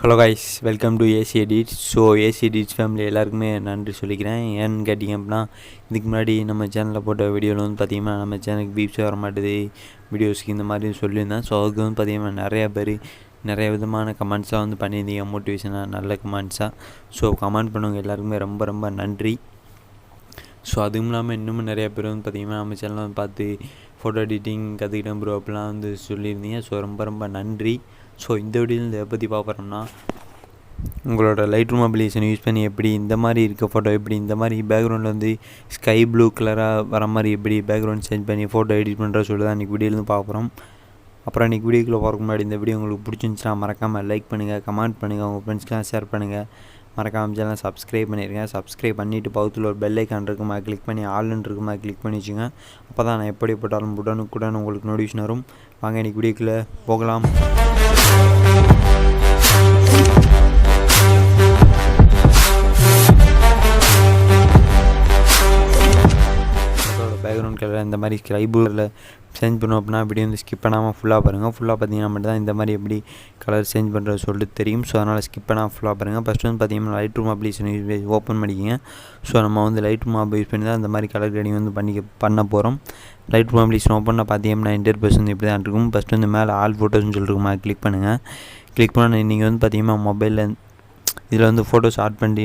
Hello guys, welcome to AC edits. So AC edits family எல்லாருக்குமே நன்றி சொல்லிக்கிறேன். ஏன்னு கேட்டிங்க அப்படின்னா, இதுக்கு முன்னாடி நம்ம சேனலில் போட்ட வீடியோவில் வந்து பார்த்திங்கன்னா நம்ம சேனலுக்கு வியூஸே வர மாட்டுது, வீடியோஸ்க்கு இந்த மாதிரி சொல்லியிருந்தேன். ஸோ அதுக்கு வந்து பார்த்திங்கன்னா நிறையா பேர் நிறைய விதமான கமெண்ட்ஸாக வந்து பண்ணியிருந்தீங்க, மோட்டிவேஷனாக நல்ல கமெண்ட்ஸாக. ஸோ கமெண்ட் பண்ணவங்க எல்லாருக்குமே ரொம்ப ரொம்ப நன்றி. ஸோ அதுவும் இல்லாமல் இன்னமும் நிறையா பேர் வந்து பார்த்திங்கன்னா நம்ம சேனலில் வந்து பார்த்து ஃபோட்டோ எடிட்டிங் கற்றுக்கிட்டேன் ப்ரோ அப்படிலாம் வந்து சொல்லியிருந்தீங்க. ஸோ ரொம்ப ரொம்ப நன்றி. ஸோ இந்த வீடியோவில் இதை பற்றி பார்க்குறோம்னா, உங்களோட லைட்ரூம் அப்ளிகேஷன் யூஸ் பண்ணி எப்படி இந்த மாதிரி இருக்க ஃபோட்டோ எப்படி இந்த மாதிரி பேக்ரவுண்டில் வந்து ஸ்கை ப்ளூ கலராக வர மாதிரி எப்படி பேக்ரவுண்ட் சேஞ்ச் பண்ணி ஃபோட்டோ எடிட் பண்ணுற சொல்லி தான் இன்றைக்கி வீடியோலேருந்து பார்க்குறோம். அப்புறம் இன்றைக்கி வீடியோக்குள்ளே போகிறக்கு முன்னாடி இந்த வீடியோ உங்களுக்கு பிடிச்சிருந்துச்சுன்னா மறக்காமல் லைக் பண்ணுங்கள், கமெண்ட் பண்ணுங்கள், உங்கள் ஃப்ரெண்ட்ஸ்க்கெலாம் ஷேர் பண்ணுங்கள். மறக்காமல் சேனல் சப்ஸ்கிரைப் பண்ணியிருக்கேன். சப்ஸ்கிரைப் பண்ணிவிட்டு பக்கத்தில் ஒரு பெல் ஐக்கான் இருக்குமா கிளிக் பண்ணி ஆல்னு இருக்குமா கிளிக் பண்ணி வச்சுங்க. அப்போ தான் நான் எப்படி போட்டாலும் உடனுக்குடன் உங்களுக்கு நோட்டிஃபிகேஷன் வரும். வாங்க இன்றைக்கி வீடியோக்குள்ளே போகலாம். பேக்ரவுண்ட் கலர் இந்த மாதிரி ஸ்கை ப்ளூவில் சேஞ்ச் பண்ணோம் அப்படின்னா வீடியோ வந்து ஸ்கிப் பண்ணாமல் ஃபுல்லாக பாருங்கள். ஃபுல்லாக பார்த்தீங்கன்னா மட்டும் தான் இந்த மாதிரி எப்படி கலர் சேஞ்ச் பண்ணுறது சொல்லிட்டு தெரியும். ஸோ அதனால் ஸ்கிப் பண்ணாமல் ஃபுல்லாக பாருங்கள். ஃபஸ்ட்டு வந்து பார்த்திங்கன்னா லைட்ரூம் அப்ளிகேஷன் ஓப்பன் பண்ணிக்கிங்க. ஸோ நம்ம வந்து லைட்ரூம் ஆப் யூஸ் பண்ணி தான் இந்த மாதிரி கலர் கிரேடிங் வந்து பண்ண போகிறோம். லைட்ரூம் அப்ளிகேஷன் ஓப்பன் பார்த்தீங்கன்னா இன்டர்ஃபேஸ் வந்து இப்படி தான் இருக்கும். ஃபஸ்ட்டு வந்து மேலே ஆல் ஃபோட்டோஸ்னு சொல்லிருக்குமா கிளிக் பண்ணுங்கள். கிளிக் பண்ணால் நீங்கள் வந்து பார்த்திங்கன்னா மொபைலில் இதில் வந்து ஃபோட்டோஸ் ஆட் பண்ணி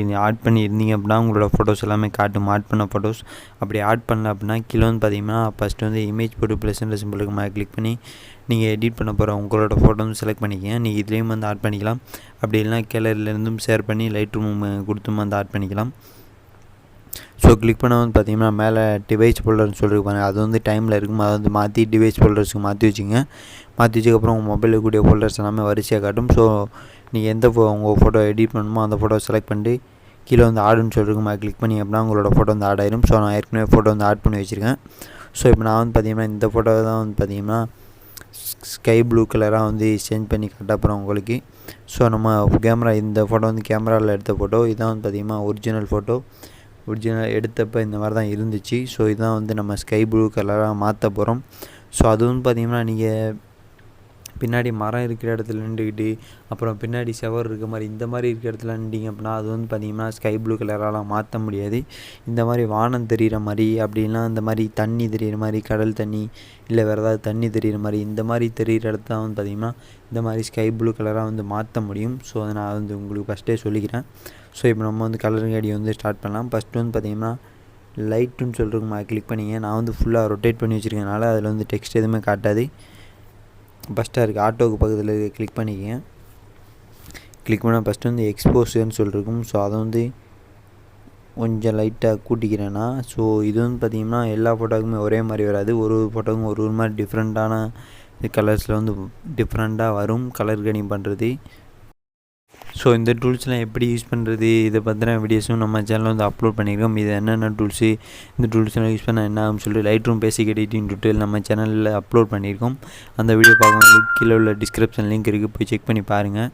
இருந்தீங்க அப்படின்னா உங்களோட ஃபோட்டோஸ் எல்லாமே காட்டும், ஆட் பண்ண ஃபோட்டோஸ். அப்படி ஆட் பண்ணல அப்படின்னா கீழே வந்து பார்த்திங்கன்னா ஃபஸ்ட்டு வந்து இமேஜ் போட்டு ப்ளஸ்ன்ற சிம்பிளுக்கு மேலே கிளிக் பண்ணி நீங்கள் எடிட் பண்ண போகிற உங்களோட ஃபோட்டோ வந்து செலக்ட் பண்ணிக்கங்க. நீங்கள் இதுலேயும் வந்து ஆட் பண்ணிக்கலாம். அப்படி இல்லைனா கேலரிலேருந்தும் ஷேர் பண்ணி லைட்ரூம் கொடுத்தும் வந்து ஆட் பண்ணிக்கலாம். ஸோ கிளிக் பண்ண வந்து பார்த்திங்கன்னா மேலே டிவைஸ் ஃபோல்டர்னு சொல்லியிருப்பாங்க. அது வந்து டைமில் இருக்கும். அதை வந்து மாற்றி டிவைஸ் ஃபோல்டர்ஸுக்கு மாற்றி வச்சுங்க. மாற்றி வச்சதுக்கப்புறம் உங்கள் மொபைலில் கூடிய ஃபோல்டர்ஸ் எல்லாமே வரிசையாக காட்டும். ஸோ நீங்கள் எந்த உங்கள் ஃபோட்டோ எடிட் பண்ணணுமோ அந்த ஃபோட்டோ செலக்ட் பண்ணிட்டு கீழே வந்து ஆடுன்னு சொல்லியிருக்குமா கிளிக் பண்ணி அப்படின்னா உங்களோட ஃபோட்டோ வந்து ஆட் ஆயிடும். ஸோ நான் ஏற்கனவே ஃபோட்டோ வந்து ஆட் பண்ணி வச்சுருக்கேன். ஸோ இப்போ நான் வந்து பார்த்திங்கன்னா இந்த ஃபோட்டோ தான் வந்து பார்த்திங்கன்னா ஸ்கை ப்ளூ கலராக வந்து சேஞ்ச் பண்ணி காட்ட போகிறோம் உங்களுக்கு. ஸோ நம்ம கேமரா இந்த ஃபோட்டோ வந்து கேமராவில் எடுத்த ஃபோட்டோ. இதான் வந்து பார்த்திங்கன்னா ஒரிஜினல் எடுத்தப்போ இந்த மாதிரி தான் இருந்துச்சு. ஸோ இதான் வந்து நம்ம ஸ்கை ப்ளூ கலராக மாற்ற போகிறோம். ஸோ அது வந்து பார்த்திங்கன்னா நீங்கள் பின்னாடி மரம் இருக்கிற இடத்துல நின்றுக்கிட்டு அப்புறம் பின்னாடி செவர் இருக்க மாதிரி இந்த மாதிரி இருக்கிற இடத்துல நின்றீங்க அப்படின்னா அது வந்து பார்த்திங்கன்னா ஸ்கை ப்ளூ கலராலாம் மாற்ற முடியாது. இந்த மாதிரி வானம் தெரிகிற மாதிரி அப்படின்னா இந்த மாதிரி தண்ணி தெரிகிற மாதிரி கடல் தண்ணி இல்லை வேறு ஏதாவது தண்ணி தெரிகிற மாதிரி இந்த மாதிரி தெரிகிற இடத்த வந்து பார்த்திங்கன்னா இந்த மாதிரி ஸ்கை ப்ளூ கலராக வந்து மாற்ற முடியும். ஸோ அதை நான் வந்து உங்களுக்கு ஃபஸ்ட்டே சொல்லிக்கிறேன். ஸோ இப்போ நம்ம வந்து கலர் கிரேடிங் வந்து ஸ்டார்ட் பண்ணலாம். ஃபஸ்ட்டு வந்து பார்த்திங்கன்னா லைட்டுன்னு சொல்கிறோமா கிளிக் பண்ணிங்க. நான் வந்து ஃபுல்லாக ரொட்டேட் பண்ணி வச்சுருக்கனால அதில் வந்து டெக்ஸ்ட் எதுவுமே காட்டாது. ஃபஸ்ட்டாக இருக்குது ஆட்டோவுக்கு பக்கத்தில் கிளிக் பண்ணிக்கங்க. கிளிக் பண்ணால் ஃபஸ்ட்டு வந்து எக்ஸ்போஷர்னு சொல்லியிருக்கும். ஸோ அதை வந்து கொஞ்சம் லைட்டாக கூட்டிக்கிறேன்னா ஸோ இது வந்து பார்த்திங்கன்னா எல்லா ஃபோட்டோவுக்குமே ஒரே மாதிரி வராது. ஒரு ஃபோட்டோவுக்கும் ஒரு மாதிரி டிஃப்ரெண்ட்டான கலர்ஸில் வந்து டிஃப்ரெண்ட்டாக வரும் கலர் கிரேடிங் பண்ணுறது. ஸோ இந்த டூல்ஸ்லாம் எப்படி யூஸ் பண்ணுறது இதை பற்றின வீடியோஸும் நம்ம சேனலில் வந்து அப்லோட் பண்ணியிருக்கோம். இது என்னென்ன டூல்ஸு இந்த டூல்ஸ்லாம் யூஸ் பண்ணால் என்ன ஆகும்னு சொல்லிட்டு லைட்ரூம் பேசிக் எடிட்டிங் டூட்டல் நம்ம சேனலில் அப்லோட் பண்ணியிருக்கோம். அந்த வீடியோ பார்க்குறவங்களுக்கு கீழே உள்ள டிஸ்கிரிப்ஷன் லிங்க் இருக்குது, போய் செக் பண்ணி பாருங்கள்.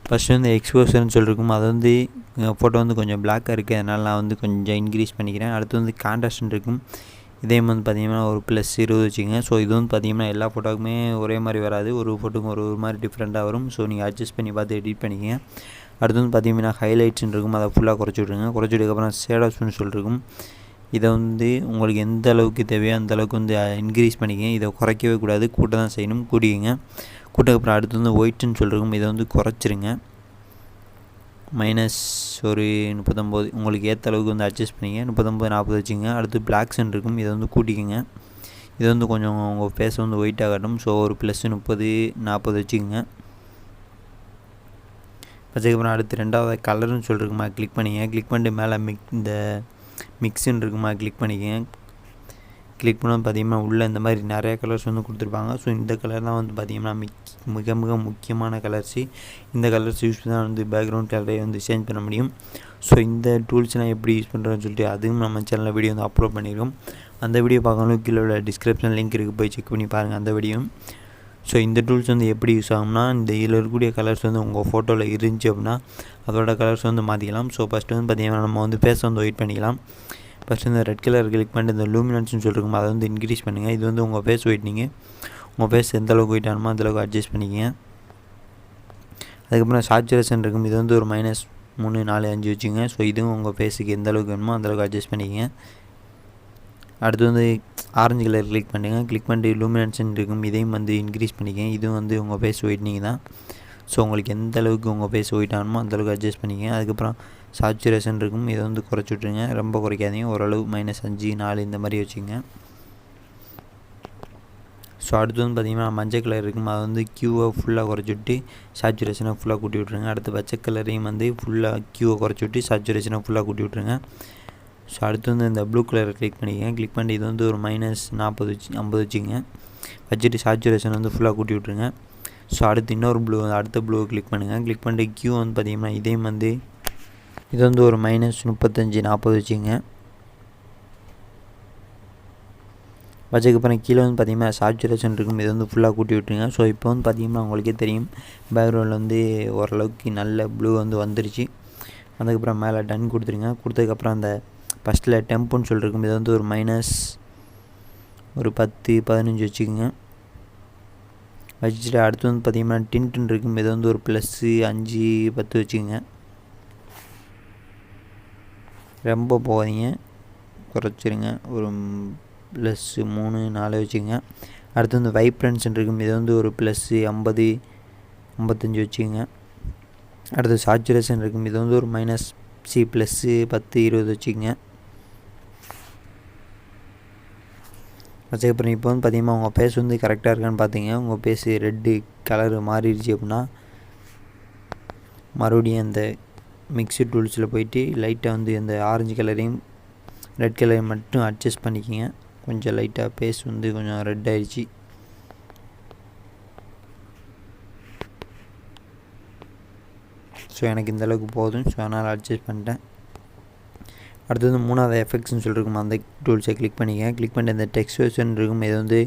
ஃபஸ்ட்டு வந்து எக்ஸ்போஷர்னு சொல்லியிருக்கும். அது வந்து ஃபோட்டோ வந்து கொஞ்சம் பிளாக்காக இருக்குது, அதனால் நான் வந்து கொஞ்சம் இன்க்ரீஸ் பண்ணிக்கிறேன். அடுத்து வந்து கான்ட்ராஸ்ட்னு இருக்கும். இதே வந்து பார்த்திங்கன்னா ஒரு +20 வச்சுக்கோங்க. ஸோ இது வந்து பார்த்திங்கன்னா எல்லா ஃபோட்டோவுக்குமே ஒரே மாதிரி வராது, ஒரு ஃபோட்டோக்கும் ஒரு மாதிரி டிஃப்ரெண்ட்டாக வரும். ஸோ நீங்கள் அட்ஜஸ்ட் பண்ணி பார்த்து எடிட் பண்ணிக்கங்க. அடுத்து வந்து பார்த்திங்கன்னா ஹைலைட்ஸ்ன்னு இருக்கும், அதை ஃபுல்லாக குறைச்சி விட்ருங்க. குறைச்சி விட்டதுக்கப்புறம் ஷேடோஸ்னு சொல்லியிருக்கும். இதை வந்து உங்களுக்கு எந்த அளவுக்கு தேவையோ அந்த அளவுக்கு வந்து இன்க்ரீஸ் பண்ணிக்கங்க. இதை குறைக்கவே கூடாது, கூட்ட தான் செய்யணும், கூட்டிக்கங்க. கூட்டதுக்கப்புறம் அடுத்து வந்து ஒயிட்னு சொல்லியிருக்கும். இதை வந்து குறைச்சிருங்க, மைனஸ் ஒரு 39 உங்களுக்கு ஏற்ற அளவுக்கு வந்து அட்ஜஸ்ட் பண்ணிங்க. 39 40 வச்சுங்க. அடுத்து பிளாக்ஸ்ன்னு இருக்கும், இதை வந்து கூட்டிக்கங்க. இது வந்து கொஞ்சம் உங்கள் ஃபேஸ் வந்து ஒயிட் ஆகட்டும். ஸோ ஒரு +30 40 வச்சுக்கோங்க. வச்சதுக்கப்புறம் அடுத்து ரெண்டாவது கலர்னு சொல்லியிருக்குமா கிளிக் பண்ணிங்க. கிளிக் பண்ணிட்டு மேலே இந்த மிக்ஸுன்னு இருக்குமா கிளிக் பண்ணிக்கங்க. கிளிக் பண்ணால் பார்த்திங்கன்னா உள்ளே இந்த மாதிரி நிறையா கலர்ஸ் வந்து கொடுத்துருப்பாங்க. ஸோ இந்த கலர் தான் வந்து பார்த்திங்கன்னா மிக மிக முக்கியமான கலர்ஸு. இந்த கலர்ஸ் யூஸ் பண்ணி தான் வந்து பேக்ரவுண்ட் கலரை வந்து சேஞ்ச் பண்ண முடியும். ஸோ இந்த டூல்ஸ்லாம் எப்படி யூஸ் பண்ணுறதுன்னு சொல்லிட்டு அதுவும் நம்ம சேனலில் வீடியோ வந்து அப்லோட் பண்ணியிருக்கோம். அந்த வீடியோ பார்க்கணும் கீழே உள்ள டிஸ்கிரிப்ஷன் லிங்க் இருக்குது, போய் செக் பண்ணி பாருங்கள் அந்த வீடியோ. ஸோ இந்த டூல்ஸ் வந்து எப்படி யூஸ் ஆகும்னா இந்த இதில் இருக்கக்கூடிய கலர்ஸ் வந்து உங்கள் ஃபோட்டோவில் இருந்துச்சு அப்படின்னா அதோட கலர்ஸ் வந்து மாற்றிக்கலாம். ஸோ ஃபஸ்ட்டு வந்து பார்த்திங்கன்னா நம்ம வந்து ஃபேஸ் வந்து ஒயிட் பண்ணிக்கலாம். ஃபஸ்ட்டு இந்த ரெட் கலர் கிளிக் பண்ணிட்டு இந்த லூமினன்ஸ்னு சொல்லியிருக்கோம், அதை வந்து இன்க்ரீஸ் பண்ணுங்கள். இது வந்து உங்கள் ஃபேஸ் ஒயிட்னிங்கு. உங்கள் ஃபேஸ் எந்த அளவுக்கு ஒயிட் ஆகணுமோ அந்தளவுக்கு அட்ஜஸ்ட் பண்ணிக்கங்க. அதுக்கப்புறம் சாச்சுரேஷன் இருக்கும், இது வந்து ஒரு -3, 4, 5 வச்சுங்க. ஸோ இதுவும் உங்கள் ஃபேஸுக்கு எந்த அளவுக்கு வேணுமோ அந்தளவுக்கு அட்ஜஸ்ட் பண்ணிக்கங்க. அடுத்து வந்து ஆரஞ்சு கலர் கிளிக் பண்ணுங்கள். கிளிக் பண்ணிட்டு லூமினன்ஸ்ன்னு இருக்கும், இதையும் வந்து இன்க்ரீஸ் பண்ணிக்கங்க. இதுவும் வந்து உங்கள் ஃபேஸ் ஒயிட்னிங் தான். ஸோ உங்களுக்கு எந்த அளவுக்கு உங்கள் ஃபேஸ் ஒயிட் ஆகணுமோ அந்தளவுக்கு அட்ஜஸ்ட் பண்ணிக்கங்க. அதுக்கப்புறம் சாச்சுரேஷன் இருக்கும், இதை வந்து குறைச்சி விட்ருங்க, ரொம்ப குறைக்காதீங்க. ஓரளவு -5, 4 இந்த மாதிரி வச்சுங்க. ஸோ அடுத்து வந்து பார்த்திங்கன்னா மஞ்சள் கலர் இருக்கும், அதை வந்து க்யூவை ஃபுல்லாக குறைச்சி விட்டு சாச்சுரேஷனை ஃபுல்லாக கூட்டி விட்ருங்க. அடுத்து பச்சை கலரையும் வந்து ஃபுல்லாக க்யூவை குறைச்சி விட்டு சாச்சுரேஷனை ஃபுல்லாக கூட்டி விட்ருங்க. ஸோ அடுத்து வந்து இந்த ப்ளூ கலரை கிளிக் பண்ணிக்கங்க. கிளிக் பண்ணி இது வந்து ஒரு -40 வச்சு 50 வச்சுங்க. வச்சுட்டு சாச்சுரேஷன் வந்து ஃபுல்லாக கூட்டி விட்ருங்க. ஸோ அடுத்து இன்னொரு அடுத்த ப்ளூவை கிளிக் பண்ணுங்கள். கிளிக் பண்ணிட்டு க்யூ வந்து பார்த்திங்கன்னா இதையும் வந்து இது வந்து ஒரு -35, 40 வச்சுங்க. வச்சதுக்கப்புறம் கீழே வந்து பார்த்திங்கன்னா சாச்சுரேஷன் இருக்கும், இது வந்து ஃபுல்லாக கூட்டி விட்டுருங்க. ஸோ இப்போ வந்து பார்த்திங்கன்னா உங்களுக்கே தெரியும், பேக்ரவுண்டில் வந்து ஓரளவுக்கு நல்ல ப்ளூ வந்து வந்துருச்சு. அதுக்கப்புறம் மேலே டன் கொடுத்துருங்க. கொடுத்ததுக்கப்புறம் அந்த ஃபஸ்ட்டில் டெம்புன்னு சொல்லியிருக்கும், இது வந்து ஒரு -10, 15 வச்சுக்கோங்க. வச்சுட்டு அடுத்து வந்து பார்த்திங்கன்னா டின்ட்டுன்னு இருக்கும், இது வந்து ஒரு +5, 10 வச்சுக்கோங்க. ரொம்ப போகாதீங்க, குறைச்சிருங்க, ஒரு +3, 4 வச்சுக்கோங்க. அடுத்து வந்து வைப்ரன்ஸ்ன்னு இருக்கும், இது வந்து ஒரு +50, 55 வச்சுக்கோங்க. அடுத்து சாச்சுரேஷன் இருக்கும், இது வந்து ஒரு +10, 20 வச்சுக்கோங்க. வச்சதுக்கப்புறம் இப்போ வந்து பார்த்திங்கன்னா உங்கள் ஃபேஸ் வந்து கரெக்டாக இருக்கான்னு பார்த்தீங்க. உங்கள் ஃபேஸ் ரெட்டு கலரு மாறிடுச்சு அப்படின்னா மறுபடியும் அந்த மிக்ஸி டூல்ஸில் போயிட்டு லைட்டாக வந்து அந்த ஆரஞ்சு கலரையும் ரெட் கலரையும் மட்டும் அட்ஜஸ்ட் பண்ணிக்கிங்க. கொஞ்சம் லைட்டாக ஃபேஸ் வந்து கொஞ்சம் ரெட் ஆகிடுச்சு. ஸோ எனக்கு இந்தளவுக்கு போதும். ஸோ அதனால் அட்ஜஸ்ட் பண்ணிட்டேன். அடுத்தது மூணாவது எஃபெக்ட்ஸ்னு சொல்லியிருக்கும், அந்த டூல்ஸை கிளிக் பண்ணிக்கங்க. கிளிக் பண்ணி இந்த டெக்ஸ்சர்ஸ்ன்னு இருக்கும், இது வந்து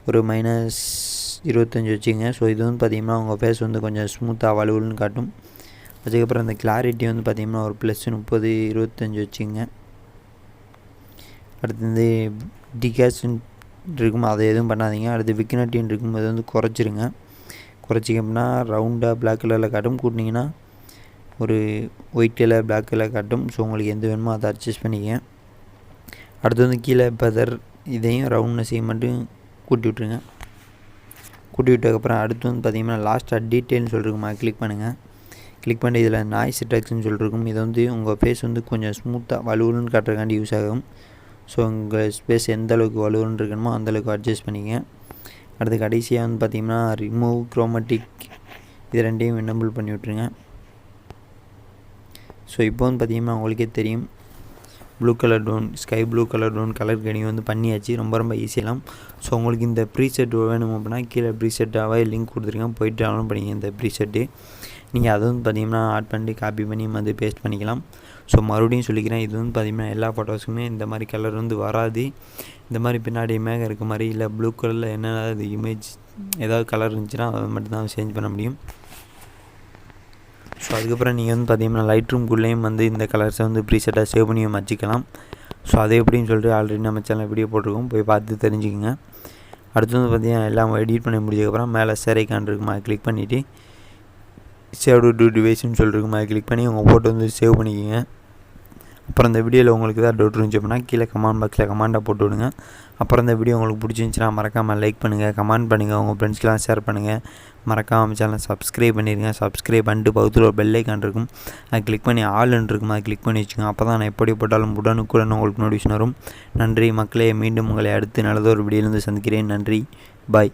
ஒரு -25 வச்சுங்க. ஸோ இது வந்து பார்த்திங்கன்னா உங்கள் ஃபேஸ் வந்து கொஞ்சம் ஸ்மூத்தாக வலுவலுன்னு காட்டும். அதுக்கப்புறம் இந்த கிளாரிட்டி வந்து பார்த்திங்கன்னா ஒரு +30, 25 வச்சுங்க. அடுத்து வந்து டிகாஸ்ன்னு இருக்கும், அதை எதுவும் பண்ணாதீங்க. அடுத்து விக்னட்டின்னு இருக்கும், அது வந்து குறைச்சிருங்க. குறைச்சிங்கன்னா ரவுண்டாக பிளாக் கலரில் காட்டும், கூட்டினீங்கன்னா ஒரு ஒயிட் கலர், பிளாக் கலர் காட்டும். ஸோ உங்களுக்கு எந்த வேணுமோ அதை அட்ஜஸ்ட் பண்ணிக்க. அடுத்து வந்து கீழே பெதர் இதையும் ரவுண்ட்னஸையும் மட்டும் கூட்டி விட்ருங்க. கூட்டி விட்டதுக்கப்புறம் அடுத்து வந்து பார்த்திங்கன்னா லாஸ்ட்டாக டீட்டெயில்னு சொல்லியிருக்குமா, கிளிக் பண்ணுங்கள். கிளிக் பண்ணி இதில் நாய்ஸ் ரிடக்ஷன் சொல்லியிருக்கும், இது வந்து உங்கள் ஃபேஸ் வந்து கொஞ்சம் ஸ்மூத்தாக வலுவலுன்னு காட்டுறதுக்காண்டி யூஸ் ஆகும். ஸோ உங்கள் ஃபேஸ் எந்த அளவுக்கு வலுவலுன்னு இருக்கணுமோ அந்தளவுக்கு அட்ஜஸ்ட் பண்ணிக்க. அடுத்து கடைசியாக வந்து பார்த்திங்கன்னா ரிமூவ் குரோமேட்டிக், இது ரெண்டையும் எனேபிள் பண்ணி விட்ருங்க. ஸோ இப்போ வந்து பார்த்திங்கன்னா உங்களுக்கே தெரியும், blue colour tone, sky blue colour tone colour grading வந்து பண்ணியாச்சு. ரொம்ப ஈஸியெல்லாம். ஸோ உங்களுக்கு இந்த ப்ரீசெட் வேணும் அப்படின்னா கீழே ப்ரீசெட்டாகவே லிங்க் கொடுத்துருக்கேன், போய்ட்டு டவுன்லோட் பண்ணிங்க இந்த ப்ரீசெட்டு. நீங்கள் அதை வந்து பார்த்திங்கன்னா ஆட் பண்ணி காப்பி பண்ணி வந்து பேஸ்ட் பண்ணிக்கலாம். ஸோ மறுபடியும் சொல்லிக்கிறேன், இது வந்து பார்த்திங்கன்னா எல்லா ஃபோட்டோஸுக்குமே இந்த மாதிரி கலர் வந்து வராது. இந்த மாதிரி பின்னாடி மேகம் இருக்க மாதிரி இல்லை ப்ளூ கலரில் என்னென்ன இமேஜ் ஏதாவது கலர் இருந்துச்சுன்னா அதை மட்டும்தான் சேஞ்ச் பண்ண முடியும். ஸோ அதுக்கப்புறம் நீங்கள் வந்து பார்த்திங்கன்னா லைட்ரூம்குள்ளேயும் வந்து இந்த கலர்ஸை வந்து ப்ரீசெட்டாக சேவ் பண்ணி வச்சுக்கலாம். ஸோ அது எப்படின்னு சொல்லிட்டு ஆல்ரெடி நம்ம சேனல் வீடியோ போட்டிருக்கோம், போய் பார்த்து தெரிஞ்சுக்கோங்க. அடுத்து வந்து பார்த்திங்கன்னா எல்லாம் எடிட் பண்ணி முடிச்சதுக்கப்புறம் மேலே சேரைக்கான் இருக்குமா, கிளிக் பண்ணிவிட்டு சேவ் டு டிவைஸ்ன்னு சொல்லியிருக்குமா, கிளிக் பண்ணி உங்கள் ஃபோட்டோ வந்து சேவ் பண்ணிக்கோங்க. அப்புறம் இந்த வீடியோவில் உங்களுக்கு ஏதாவது டவுட் இருந்துச்சு அப்படின்னா கீழே கமெண்ட் பாக்ஸில் கமெண்ட்டாக போட்டு விடுங்க. அப்புறம் இந்த வீடியோ உங்களுக்கு பிடிச்சிருந்துச்சின்னா மறக்காமல் லைக் பண்ணுங்கள், கமெண்ட் பண்ணுங்கள், உங்கள் ஃப்ரெண்ட்ஸ்க்கெலாம் ஷேர் பண்ணுங்கள். மறக்காமல் சேனலை சப்ஸ்கிரைப் பண்ணிடுங்க. சப்ஸ்கிரைப் பண்ணிட்டு பக்கத்தில் ஒரு பெல் ஐக்கான் இருக்கும், அதை கிளிக் பண்ணி ஆல்ன்னு இருக்கும், அதை கிளிக் பண்ணி வச்சுக்கோங்க. அப்போ தான் நான் எப்படி போட்டாலும் உடனுக்குடன் உங்களுக்கு நோட்டிஃபிகேஷன் வரும். நன்றி மக்களே, மீண்டும் உங்களை அடுத்து நல்லதொரு வீடியோலேருந்து சந்திக்கிறேன். நன்றி, பாய்.